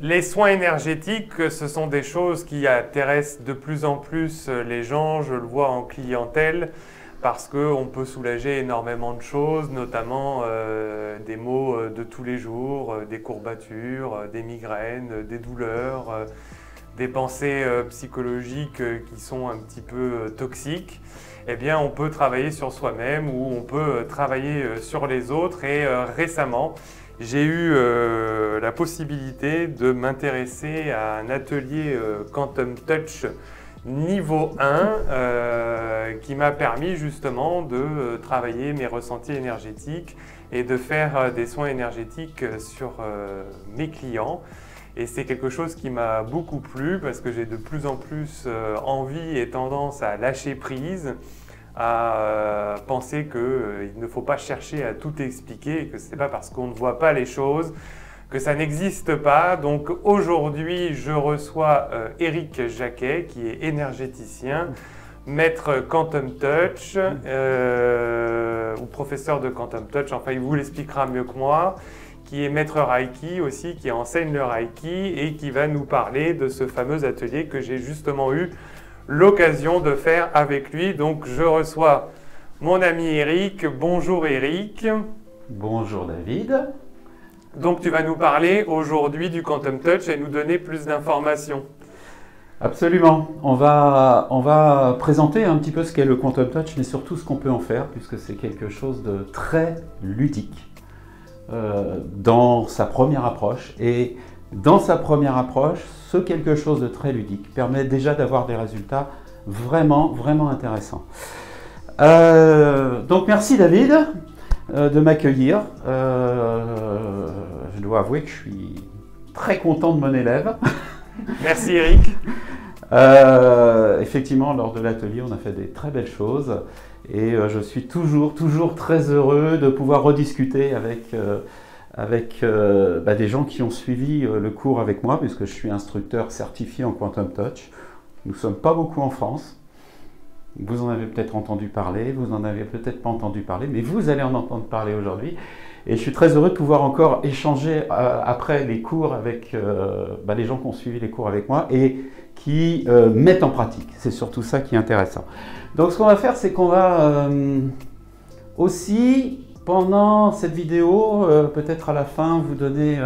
Les soins énergétiques, ce sont des choses qui intéressent de plus en plus les gens, je le vois en clientèle, parce qu'on peut soulager énormément de choses, notamment des maux de tous les jours, des courbatures, des migraines, des douleurs, des pensées psychologiques qui sont un petit peu toxiques. Eh bien, on peut travailler sur soi-même ou on peut travailler sur les autres. Et récemment, j'ai eu la possibilité de m'intéresser à un atelier Quantum Touch niveau 1 qui m'a permis justement de travailler mes ressentis énergétiques et de faire des soins énergétiques sur mes clients. Et c'est quelque chose qui m'a beaucoup plu parce que j'ai de plus en plus envie et tendance à lâcher prise, à penser qu'il ne faut pas chercher à tout expliquer et que ce n'est pas parce qu'on ne voit pas les choses que ça n'existe pas. Donc aujourd'hui, je reçois Éric Jacquet, qui est énergéticien, maître Quantum Touch ou professeur de Quantum Touch, enfin il vous l'expliquera mieux que moi, qui est maître Reiki aussi, qui enseigne le Reiki et qui va nous parler de ce fameux atelier que j'ai justement eu l'occasion de faire avec lui. Donc je reçois mon ami Éric. Bonjour Éric. Bonjour David. Donc tu vas nous parler aujourd'hui du Quantum Touch et nous donner plus d'informations. Absolument. On va présenter un petit peu ce qu'est le Quantum Touch, mais surtout ce qu'on peut en faire, puisque c'est quelque chose de très ludique dans sa première approche. Et dans sa première approche, ce quelque chose de très ludique permet déjà d'avoir des résultats vraiment, vraiment intéressants. Donc merci David de m'accueillir. Je dois avouer que je suis très content de mon élève. Merci Éric. Effectivement, lors de l'atelier, on a fait des très belles choses et je suis toujours très heureux de pouvoir rediscuter avec des gens qui ont suivi le cours avec moi, puisque je suis instructeur certifié en Quantum Touch. Nous ne sommes pas beaucoup en France. Vous en avez peut-être entendu parler, vous n'en avez peut-être pas entendu parler, mais vous allez en entendre parler aujourd'hui. Et je suis très heureux de pouvoir encore échanger après les cours avec les gens qui ont suivi les cours avec moi et qui mettent en pratique. C'est surtout ça qui est intéressant. Donc ce qu'on va faire, c'est qu'on va aussi, pendant cette vidéo, peut-être à la fin, vous donner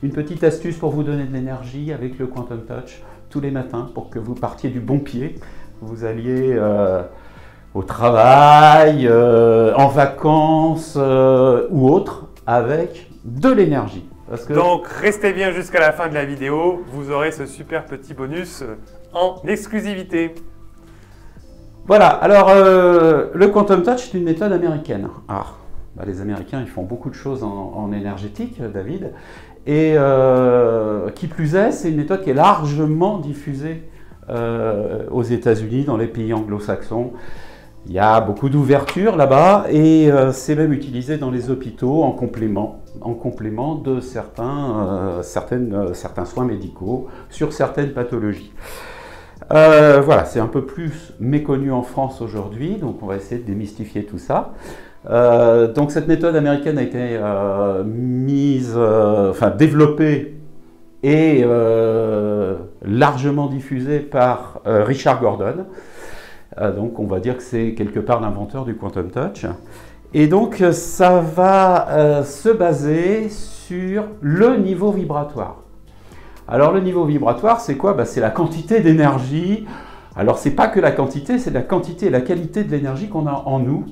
une petite astuce pour vous donner de l'énergie avec le Quantum Touch tous les matins pour que vous partiez du bon pied. Vous alliez au travail, en vacances ou autre, avec de l'énergie. Donc restez bien jusqu'à la fin de la vidéo, vous aurez ce super petit bonus en exclusivité. Voilà, alors le Quantum Touch est une méthode américaine. Alors, les Américains ils font beaucoup de choses en énergétique, David, et qui plus est, c'est une méthode qui est largement diffusée aux États-Unis, dans les pays anglo-saxons. Il y a beaucoup d'ouverture là-bas et c'est même utilisé dans les hôpitaux en complément de certains soins médicaux sur certaines pathologies. Voilà, c'est un peu plus méconnu en France aujourd'hui, donc on va essayer de démystifier tout ça. Donc cette méthode américaine a été développée et largement diffusée par Richard Gordon. Donc on va dire que c'est quelque part l'inventeur du Quantum Touch. Et donc ça va se baser sur le niveau vibratoire. Alors le niveau vibratoire, c'est quoi? C'est la quantité d'énergie. Alors c'est pas que la quantité, c'est la quantité et la qualité de l'énergie qu'on a en nous,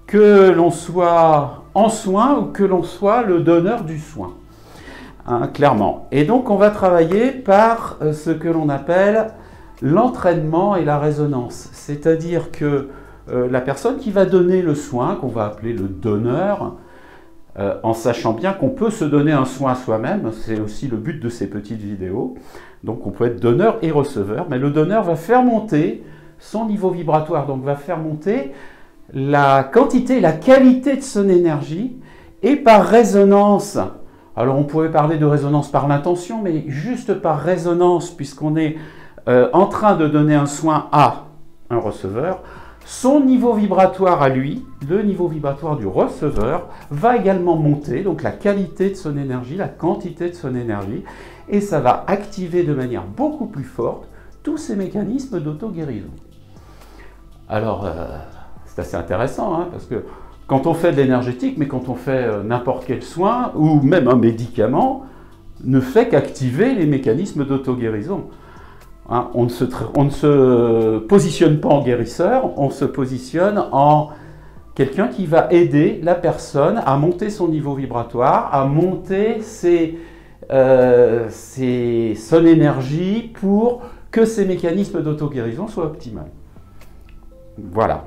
que l'on soit en soin ou que l'on soit le donneur du soin. Clairement. Et donc on va travailler par ce que l'on appelle l'entraînement et la résonance. C'est-à-dire que la personne qui va donner le soin, qu'on va appeler le donneur, en sachant bien qu'on peut se donner un soin à soi-même, c'est aussi le but de ces petites vidéos, donc on peut être donneur et receveur, mais le donneur va faire monter son niveau vibratoire, donc va faire monter la quantité et la qualité de son énergie, et par résonance. Alors on pourrait parler de résonance par l'intention, mais juste par résonance, puisqu'on est en train de donner un soin à un receveur, son niveau vibratoire à lui, le niveau vibratoire du receveur, va également monter, donc la qualité de son énergie, la quantité de son énergie, et ça va activer de manière beaucoup plus forte tous ces mécanismes d'auto-guérison. Alors, c'est assez intéressant, hein, parce que quand on fait de l'énergétique, mais quand on fait n'importe quel soin, ou même un médicament, ne fait qu'activer les mécanismes d'auto-guérison. Hein, on ne se positionne pas en guérisseur, on se positionne en quelqu'un qui va aider la personne à monter son niveau vibratoire, à monter son énergie pour que ces mécanismes d'auto-guérison soient optimaux. Voilà.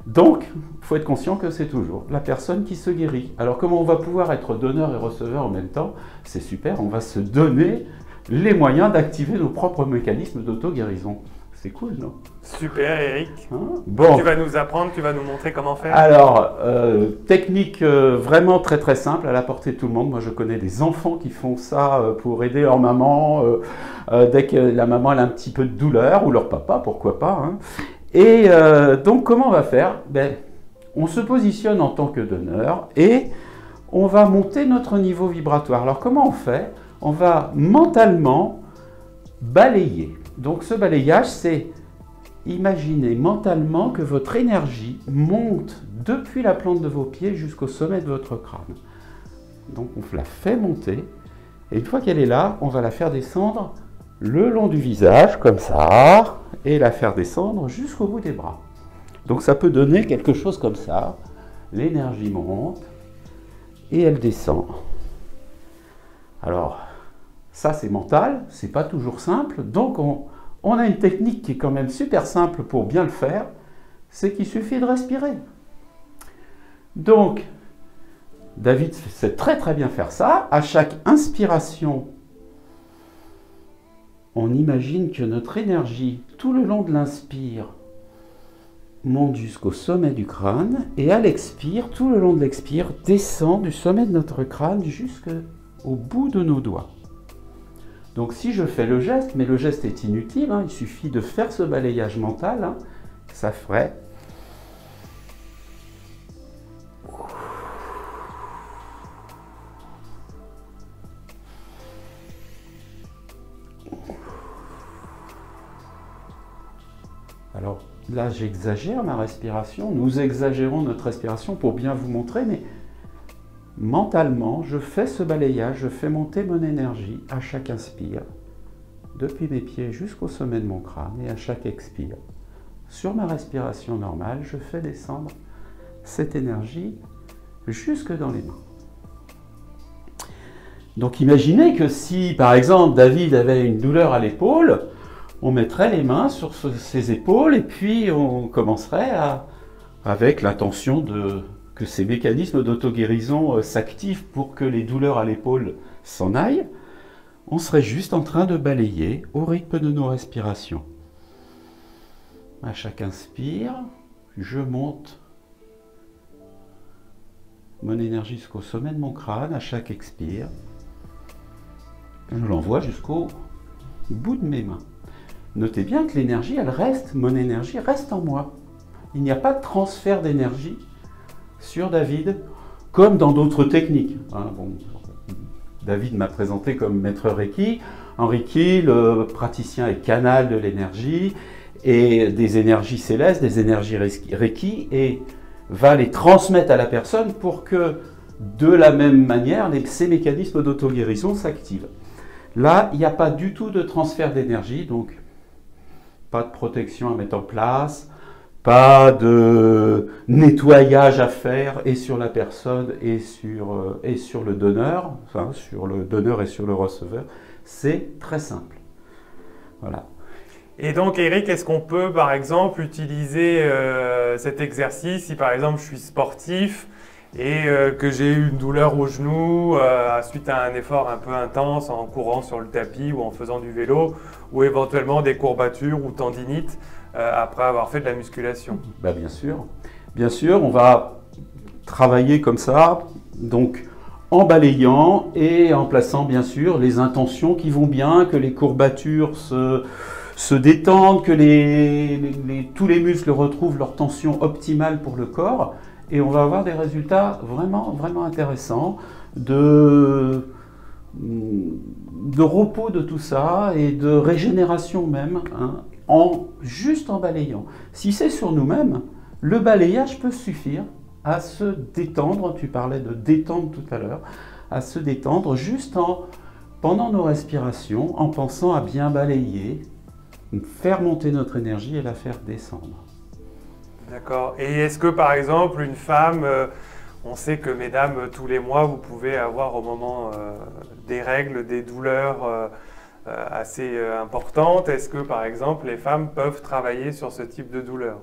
Donc, il faut être conscient que c'est toujours la personne qui se guérit. Alors, comment on va pouvoir être donneur et receveur en même temps? C'est super, on va se donner les moyens d'activer nos propres mécanismes d'auto-guérison. C'est cool, non? Super, Eric. Hein? Bon. Tu vas nous apprendre, tu vas nous montrer comment faire? Alors, technique vraiment très très simple, à la portée de tout le monde. Moi, je connais des enfants qui font ça pour aider leur maman dès que la maman elle a un petit peu de douleur, ou leur papa, pourquoi pas. Hein. Et donc, comment on va faire? On se positionne en tant que donneur et on va monter notre niveau vibratoire. Alors, comment on fait? On va mentalement balayer. Donc, ce balayage, c'est imaginez mentalement que votre énergie monte depuis la plante de vos pieds jusqu'au sommet de votre crâne. Donc, on la fait monter et une fois qu'elle est là, on va la faire descendre le long du visage, comme ça, et la faire descendre jusqu'au bout des bras. Donc ça peut donner quelque chose comme ça. L'énergie monte et elle descend. Alors, ça c'est mental, c'est pas toujours simple. Donc on a une technique qui est quand même super simple pour bien le faire, c'est qu'il suffit de respirer. Donc, David sait très très bien faire ça. À chaque inspiration, on imagine que notre énergie, tout le long de l'inspire, monte jusqu'au sommet du crâne et à l'expire, tout le long de l'expire, descend du sommet de notre crâne jusqu'au bout de nos doigts. Donc si je fais le geste, mais le geste est inutile, hein, il suffit de faire ce balayage mental, hein, ça ferait... Alors là, j'exagère ma respiration, nous exagérons notre respiration pour bien vous montrer, mais mentalement, je fais ce balayage, je fais monter mon énergie à chaque inspire, depuis mes pieds jusqu'au sommet de mon crâne, et à chaque expire. Sur ma respiration normale, je fais descendre cette énergie jusque dans les mains. Donc imaginez que si, par exemple, David avait une douleur à l'épaule, on mettrait les mains sur ses épaules et puis on commencerait avec l'intention que ces mécanismes d'auto-guérison s'activent pour que les douleurs à l'épaule s'en aillent. On serait juste en train de balayer au rythme de nos respirations. À chaque inspire, je monte mon énergie jusqu'au sommet de mon crâne. À chaque expire, je l'envoie jusqu'au bout de mes mains. Notez bien que l'énergie, elle reste, mon énergie reste en moi. Il n'y a pas de transfert d'énergie sur David, comme dans d'autres techniques. Hein, bon, David m'a présenté comme maître Reiki. En Reiki, le praticien est canal de l'énergie et des énergies célestes, des énergies Reiki, et va les transmettre à la personne pour que, de la même manière, ces mécanismes d'auto-guérison s'activent. Là, il n'y a pas du tout de transfert d'énergie, donc pas de protection à mettre en place, pas de nettoyage à faire et sur la personne et sur le donneur, enfin sur le donneur et sur le receveur. C'est très simple. Voilà. Et donc Eric, est-ce qu'on peut par exemple utiliser cet exercice si par exemple je suis sportif et que j'ai eu une douleur au genou suite à un effort un peu intense en courant sur le tapis ou en faisant du vélo, ou éventuellement des courbatures ou tendinites après avoir fait de la musculation? Ben bien sûr, on va travailler comme ça, donc en balayant et en plaçant bien sûr les intentions qui vont bien, que les courbatures se détendent, que tous les muscles retrouvent leur tension optimale pour le corps. Et on va avoir des résultats vraiment, vraiment intéressants de de repos de tout ça et de régénération même, hein, juste en balayant. Si c'est sur nous-mêmes, le balayage peut suffire à se détendre. Tu parlais de détendre tout à l'heure, à se détendre juste pendant nos respirations, en pensant à bien balayer, faire monter notre énergie et la faire descendre. D'accord. Et est-ce que par exemple une femme, on sait que mesdames, tous les mois, vous pouvez avoir au moment des règles, des douleurs assez importantes. Est-ce que par exemple les femmes peuvent travailler sur ce type de douleur?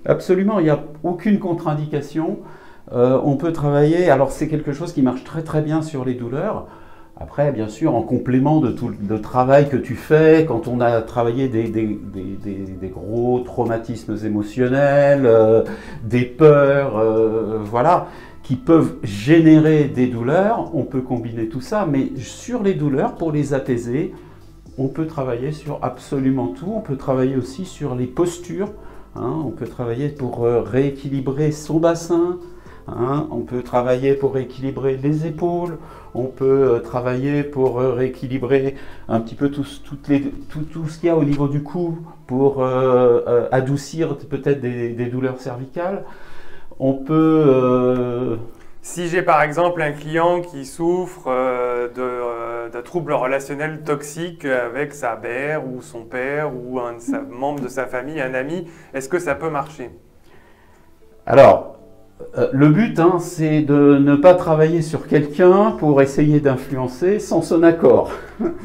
Absolument, il n'y a aucune contre-indication. On peut travailler, alors c'est quelque chose qui marche très très bien sur les douleurs. Après, bien sûr, en complément de tout le travail que tu fais, quand on a travaillé des gros traumatismes émotionnels, des peurs, voilà, qui peuvent générer des douleurs, on peut combiner tout ça. Mais sur les douleurs, pour les apaiser, on peut travailler sur absolument tout. On peut travailler aussi sur les postures. Hein, on peut travailler pour rééquilibrer son bassin. Hein, on peut travailler pour rééquilibrer les épaules, on peut travailler pour rééquilibrer un petit peu tout ce qu'il y a au niveau du cou pour adoucir peut-être des douleurs cervicales. On peut... Si j'ai par exemple un client qui souffre d'un trouble relationnel toxique avec sa mère ou son père ou un membre de sa famille, un ami, est-ce que ça peut marcher? Alors, le but, hein, c'est de ne pas travailler sur quelqu'un pour essayer d'influencer sans son accord.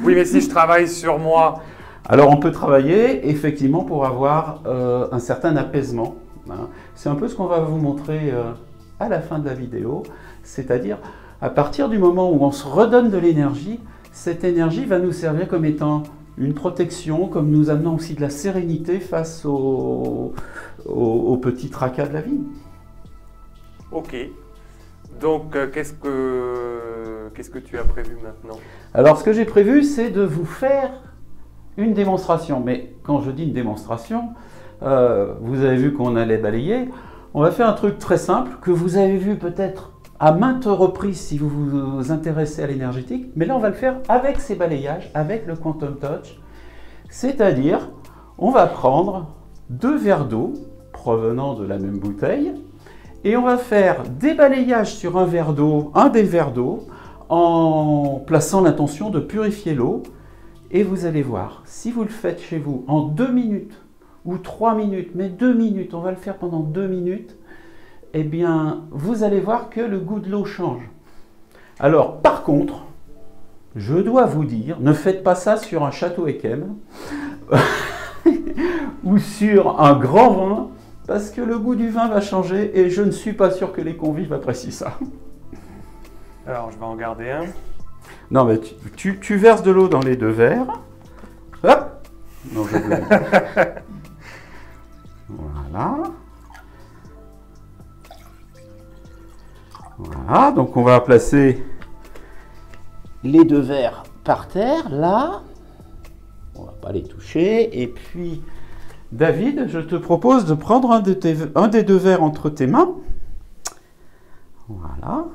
Oui, mais si je travaille sur moi... Alors, on peut travailler effectivement pour avoir un certain apaisement. Hein. C'est un peu ce qu'on va vous montrer à la fin de la vidéo. C'est-à-dire, à partir du moment où on se redonne de l'énergie, cette énergie va nous servir comme étant une protection, comme nous amenant aussi de la sérénité face aux petits tracas de la vie. Ok. Donc, qu'est-ce que tu as prévu maintenant? Alors, ce que j'ai prévu, c'est de vous faire une démonstration. Mais quand je dis une démonstration, vous avez vu qu'on allait balayer. On va faire un truc très simple que vous avez vu peut-être à maintes reprises si vous vous intéressez à l'énergétique. Mais là, on va le faire avec ces balayages, avec le Quantum Touch. C'est-à-dire, on va prendre 2 verres d'eau provenant de la même bouteille. Et on va faire des balayages sur un des verres d'eau, en plaçant l'intention de purifier l'eau. Et vous allez voir, si vous le faites chez vous en 2 minutes ou 3 minutes, mais 2 minutes, on va le faire pendant 2 minutes, eh bien, vous allez voir que le goût de l'eau change. Alors, par contre, je dois vous dire, ne faites pas ça sur un château Yquem ou sur un grand vin, parce que le goût du vin va changer et je ne suis pas sûr que les convives apprécient ça. Alors, je vais en garder un. Non, mais tu verses de l'eau dans les 2 verres. Hop! Non, je blague. Voilà. Voilà, donc on va placer les 2 verres par terre, là. On ne va pas les toucher. Et puis... David, je te propose de prendre un des 2 verres entre tes mains. Voilà.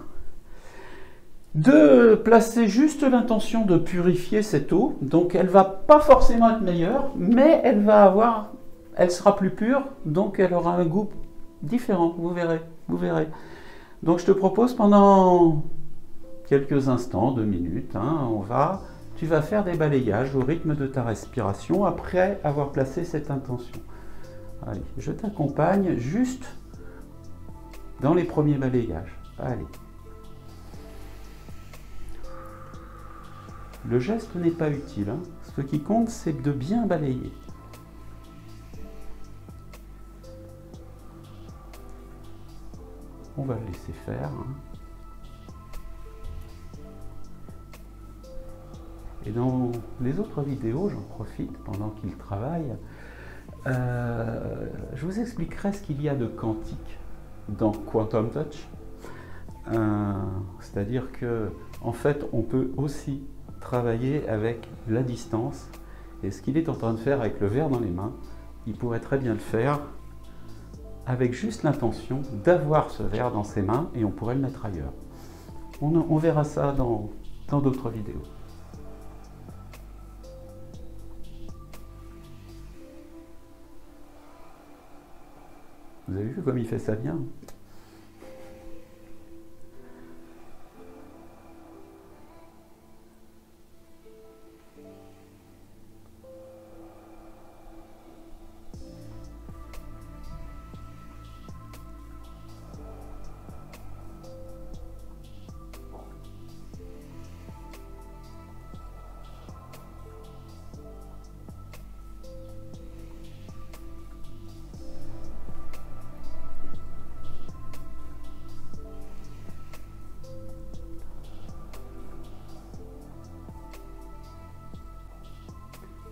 De placer juste l'intention de purifier cette eau. Donc elle ne va pas forcément être meilleure, mais elle sera plus pure, donc elle aura un goût différent, vous verrez. Donc je te propose pendant quelques instants, 2 minutes, hein, tu vas faire des balayages au rythme de ta respiration après avoir placé cette intention. Allez, je t'accompagne juste dans les premiers balayages. Allez. Le geste n'est pas utile. Hein. Ce qui compte, c'est de bien balayer. On va le laisser faire. Hein. Et dans les autres vidéos, j'en profite pendant qu'il travaille, je vous expliquerai ce qu'il y a de quantique dans Quantum Touch. C'est-à-dire que, en fait, on peut aussi travailler avec la distance. Et ce qu'il est en train de faire avec le verre dans les mains, il pourrait très bien le faire avec juste l'intention d'avoir ce verre dans ses mains et on pourrait le mettre ailleurs. On verra ça dans d'autres vidéos. Vous avez vu comme il fait ça bien?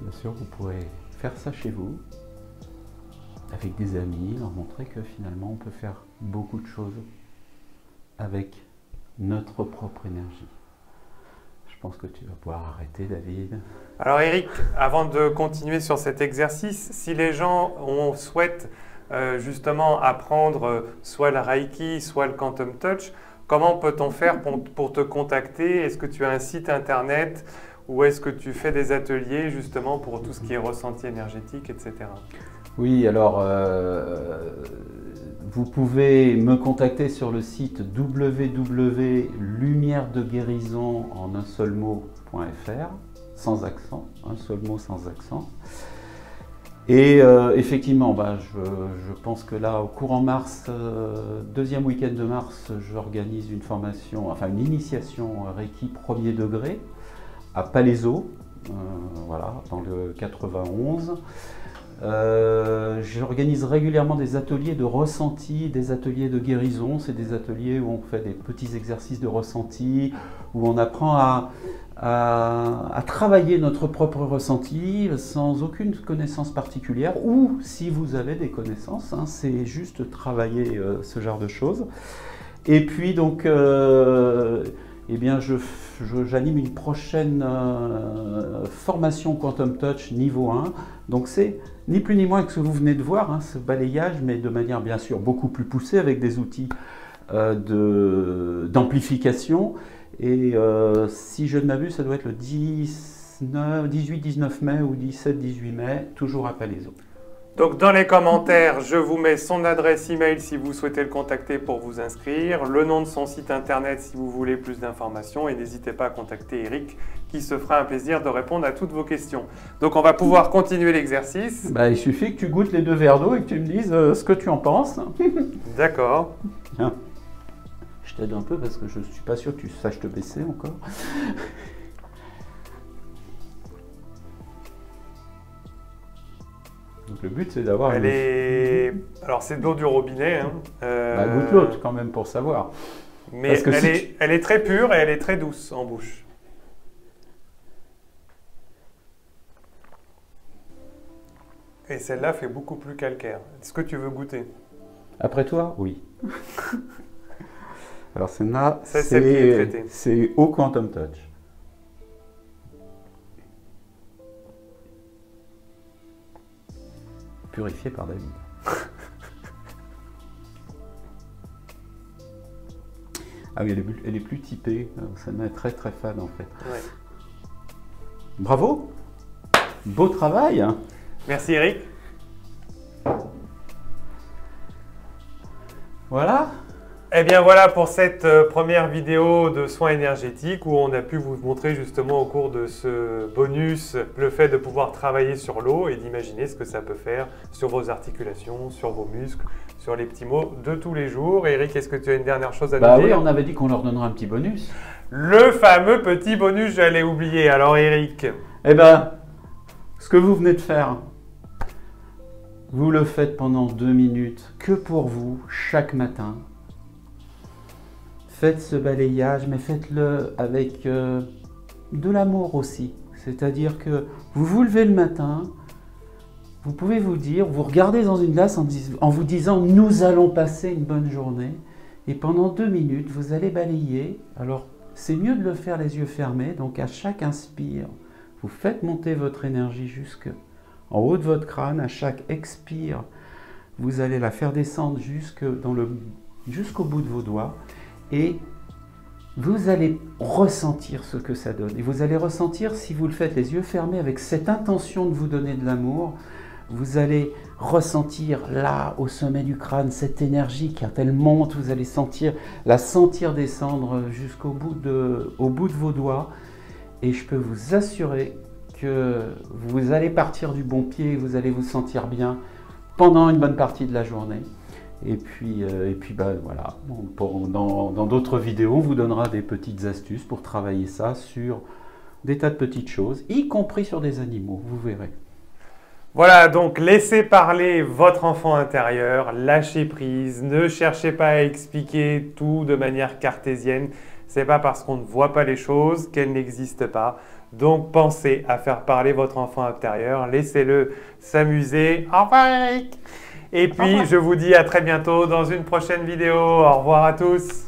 Bien sûr, vous pourrez faire ça chez vous, avec des amis, leur montrer que finalement on peut faire beaucoup de choses avec notre propre énergie. Je pense que tu vas pouvoir arrêter, David. Alors Eric, avant de continuer sur cet exercice, si les gens souhaitent justement apprendre soit le Reiki, soit le Quantum Touch, comment peut-on faire pour te contacter? Est-ce que tu as un site internet ou est-ce que tu fais des ateliers justement pour tout ce qui est ressenti énergétique, etc. Oui, alors vous pouvez me contacter sur le site www.lumieredeguérison en un seul mot.fr, sans accent, un seul mot sans accent. Et effectivement, je pense que là, au courant mars, deuxième week-end de mars, j'organise une formation, enfin une initiation Reiki 1er degré à Palaiseau, voilà, dans le 91. J'organise régulièrement des ateliers de ressenti, des ateliers de guérison. C'est des ateliers où on fait des petits exercices de ressenti, où on apprend à travailler notre propre ressenti sans aucune connaissance particulière, ou si vous avez des connaissances, hein, c'est juste travailler ce genre de choses. Et puis donc, eh bien, j'anime une prochaine formation Quantum Touch niveau 1. Donc c'est ni plus ni moins que ce que vous venez de voir, hein, ce balayage, mais de manière bien sûr beaucoup plus poussée avec des outils d'amplification. Et si je ne m'abuse, ça doit être le 18-19 mai ou 17-18 mai, toujours à Palaiseau. Donc dans les commentaires, je vous mets son adresse email si vous souhaitez le contacter pour vous inscrire, le nom de son site internet si vous voulez plus d'informations et n'hésitez pas à contacter Eric qui se fera un plaisir de répondre à toutes vos questions. Donc on va pouvoir continuer l'exercice. Il suffit que tu goûtes les 2 verres d'eau et que tu me dises ce que tu en penses. D'accord. Tiens. Je t'aide un peu parce que je ne suis pas sûr que tu saches te baisser encore. Donc le but c'est d'avoir... Alors c'est de l'eau du robinet. Hein. Goûte l'autre quand même pour savoir. Mais elle est très pure et elle est très douce en bouche. Et celle-là fait beaucoup plus calcaire. Est-ce que tu veux goûter? Après toi? Oui. Alors celle-là, c'est au Quantum Touch. Purifié par David. Ah oui, elle est plus typée. Celle-là est très très fade en fait. Ouais. Bravo! Beau travail! Merci Eric. Voilà. Eh bien voilà pour cette première vidéo de soins énergétiques où on a pu vous montrer justement au cours de ce bonus le fait de pouvoir travailler sur l'eau et d'imaginer ce que ça peut faire sur vos articulations, sur vos muscles, sur les petits mots de tous les jours. Eric, est-ce que tu as une dernière chose à nous dire? Oui, on avait dit qu'on leur donnerait un petit bonus. Le fameux petit bonus, j'allais oublier. Alors Eric? Eh bien, ce que vous venez de faire, vous le faites pendant 2 minutes que pour vous, chaque matin. Faites ce balayage, mais faites-le avec de l'amour aussi. C'est-à-dire que vous vous levez le matin, vous pouvez vous dire, vous regardez dans une glace en vous disant « Nous allons passer une bonne journée ». Et pendant 2 minutes, vous allez balayer. Alors, c'est mieux de le faire les yeux fermés. Donc, à chaque inspire, vous faites monter votre énergie jusqu'en haut de votre crâne. À chaque expire, vous allez la faire descendre jusqu'au bout de vos doigts. Et vous allez ressentir ce que ça donne. Et vous allez ressentir, si vous le faites les yeux fermés, avec cette intention de vous donner de l'amour, vous allez ressentir là, au sommet du crâne, cette énergie quand elle monte, vous allez la sentir descendre jusqu'au bout de vos doigts. Et je peux vous assurer que vous allez partir du bon pied et vous allez vous sentir bien pendant une bonne partie de la journée. Et puis voilà, dans d'autres vidéos, on vous donnera des petites astuces pour travailler ça sur des tas de petites choses, y compris sur des animaux, vous verrez. Voilà, donc laissez parler votre enfant intérieur, lâchez prise, ne cherchez pas à expliquer tout de manière cartésienne. C'est pas parce qu'on ne voit pas les choses qu'elles n'existent pas. Donc pensez à faire parler votre enfant intérieur, laissez-le s'amuser. Au revoir Eric. Et puis je vous dis à très bientôt dans une prochaine vidéo. Au revoir à tous.